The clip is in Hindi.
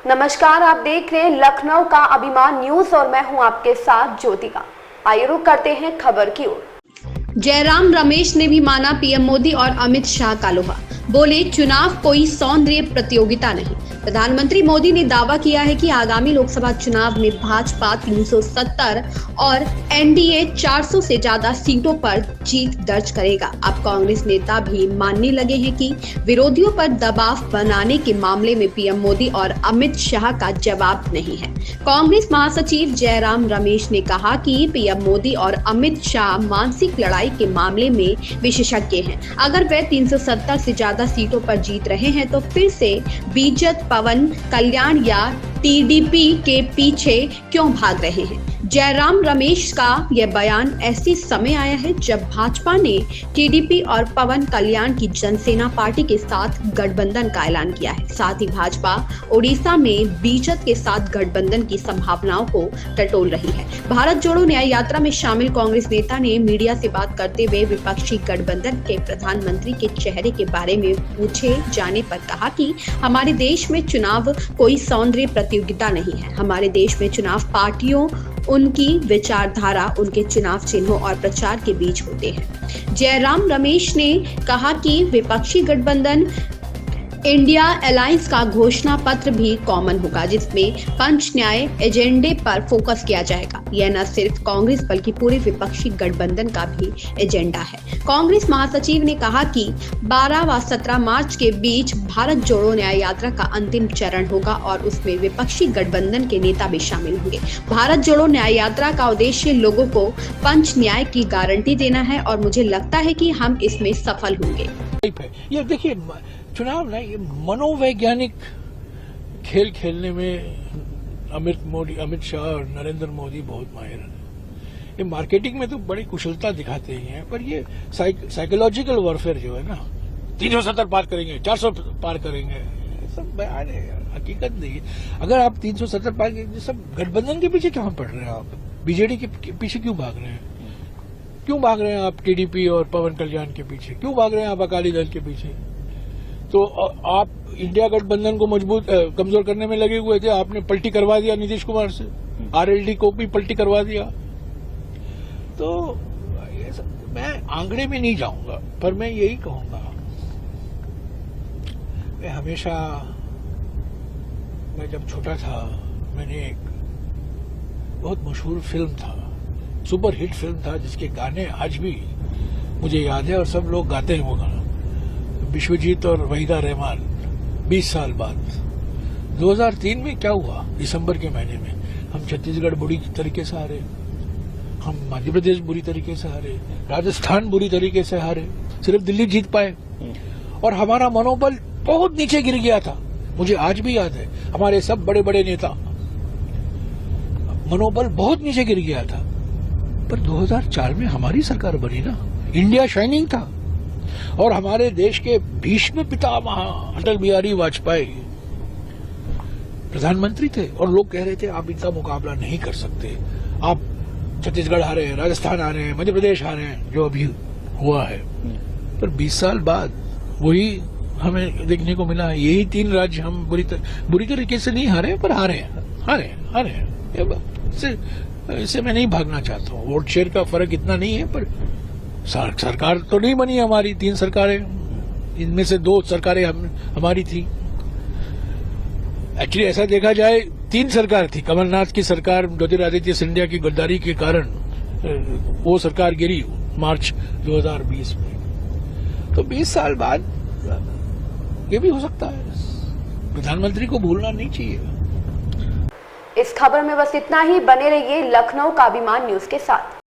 नमस्कार, आप देख रहे हैं लखनऊ का अभिमान न्यूज और मैं हूं आपके साथ ज्योतिका। आइए रुक करते हैं खबर की ओर। जयराम रमेश ने भी माना पीएम मोदी और अमित शाह का लोहा। बोले, चुनाव कोई सौंदर्य प्रतियोगिता नहीं। प्रधानमंत्री मोदी ने दावा किया है कि आगामी लोकसभा चुनाव में भाजपा 370 और एनडीए 400 से ज्यादा सीटों पर जीत दर्ज करेगा। अब कांग्रेस नेता भी मानने लगे हैं कि विरोधियों पर दबाव बनाने के मामले में पीएम मोदी और अमित शाह का जवाब नहीं है। कांग्रेस महासचिव जयराम रमेश ने कहा कि पीएम मोदी और अमित शाह मानसिक लड़ाई के मामले में विशेषज्ञ हैं। अगर वे 370 से ज्यादा सीटों पर जीत रहे हैं तो फिर से बीजेपी, पवन कल्याण या टीडीपी के पीछे क्यों भाग रहे हैं। जयराम रमेश का यह बयान ऐसे समय आया है जब भाजपा ने टीडीपी और पवन कल्याण की जनसेना पार्टी के साथ गठबंधन का ऐलान किया है। साथ ही भाजपा ओडिशा में बीजेपी के साथ गठबंधन की संभावनाओं को टटोल रही है। भारत जोड़ो न्याय यात्रा में शामिल कांग्रेस नेता ने मीडिया से बात करते हुए विपक्षी गठबंधन के प्रधानमंत्री के चेहरे के बारे में पूछे जाने पर कहा कि हमारे देश में चुनाव कोई सौंदर्य प्रतियोगिता नहीं है। हमारे देश में चुनाव पार्टियों, उनकी विचारधारा, उनके चुनाव चिन्हों और प्रचार के बीच होते हैं। जयराम रमेश ने कहा कि विपक्षी गठबंधन इंडिया अलायंस का घोषणा पत्र भी कॉमन होगा, जिसमें पंच न्याय एजेंडे पर फोकस किया जाएगा। यह न सिर्फ कांग्रेस बल्कि पूरे विपक्षी गठबंधन का भी एजेंडा है। कांग्रेस महासचिव ने कहा कि 12 व 17 मार्च के बीच भारत जोड़ो न्याय यात्रा का अंतिम चरण होगा और उसमें विपक्षी गठबंधन के नेता भी शामिल होंगे। भारत जोड़ो न्याय यात्रा का उद्देश्य लोगों को पंच न्याय की गारंटी देना है और मुझे लगता है कि हम इसमें सफल होंगे। ये देखिए, चुनाव ना, ये मनोवैज्ञानिक खेल खेलने में अमित शाह और नरेंद्र मोदी बहुत माहिर हैं। ये मार्केटिंग में तो बड़ी कुशलता दिखाते ही हैं, पर ये साइकोलॉजिकल वॉरफेयर जो है ना, 370 पार करेंगे, 400 पार करेंगे, सब बयान है, हकीकत नहीं। अगर आप 370 पार करेंगे, सब गठबंधन के पीछे क्यों पड़ रहे हैं आप? बीजेडी के पीछे क्यों भाग रहे हैं? क्यों भाग रहे हैं आप टीडीपी और पवन कल्याण के पीछे? क्यों भाग रहे हैं आप अकाली दल के पीछे? तो आप इंडिया गठबंधन को कमजोर करने में लगे हुए थे। आपने पलटी करवा दिया नीतीश कुमार से, आरएलडी को भी पलटी करवा दिया। तो ये सब मैं आंकड़े में नहीं जाऊंगा, पर मैं यही कहूंगा, मैं जब छोटा था, मैंने एक बहुत मशहूर फिल्म था, सुपर हिट फिल्म था, जिसके गाने आज भी मुझे याद है और सब लोग गाते हैं वो गाना, विश्वजीत और वहीदा रहमान। 20 साल बाद 2003 में क्या हुआ? दिसंबर के महीने में हम छत्तीसगढ़ बुरी तरीके से हारे, हम मध्य प्रदेश बुरी तरीके से हारे, राजस्थान बुरी तरीके से हारे, सिर्फ दिल्ली जीत पाए और हमारा मनोबल बहुत नीचे गिर गया था। मुझे आज भी याद है, हमारे सब बड़े बड़े नेता, मनोबल बहुत नीचे गिर गया था। पर 2004 में हमारी सरकार बनी ना, इंडिया शाइनिंग था और हमारे देश के भीष्म पितामह अटल बिहारी वाजपेयी प्रधानमंत्री थे और लोग कह रहे थे आप इनका मुकाबला नहीं कर सकते, आप छत्तीसगढ़ हारे हैं, राजस्थान हारे हैं, मध्य प्रदेश हारे हैं, जो अभी हुआ है। पर 20 साल बाद वही हमें देखने को मिला है। यही 3 राज्य हम बुरी तरीके से नहीं हारे, पर हारे हैं। इससे मैं नहीं भागना चाहता हूँ। वोट शेयर का फर्क इतना नहीं है, पर सरकार तो नहीं बनी हमारी। 3 सरकारें, इनमें से 2 सरकारें हमारी थी। एक्चुअली ऐसा देखा जाए 3 सरकार थी। कमलनाथ की सरकार ज्योतिरादित्य सिंधिया की गद्दारी के कारण वो सरकार गिरी मार्च 2020 में। तो 20 साल बाद ये भी हो सकता है। प्रधानमंत्री को भूलना नहीं चाहिए। इस खबर में बस इतना ही। बने रहिए लखनऊ का अभिमान न्यूज के साथ।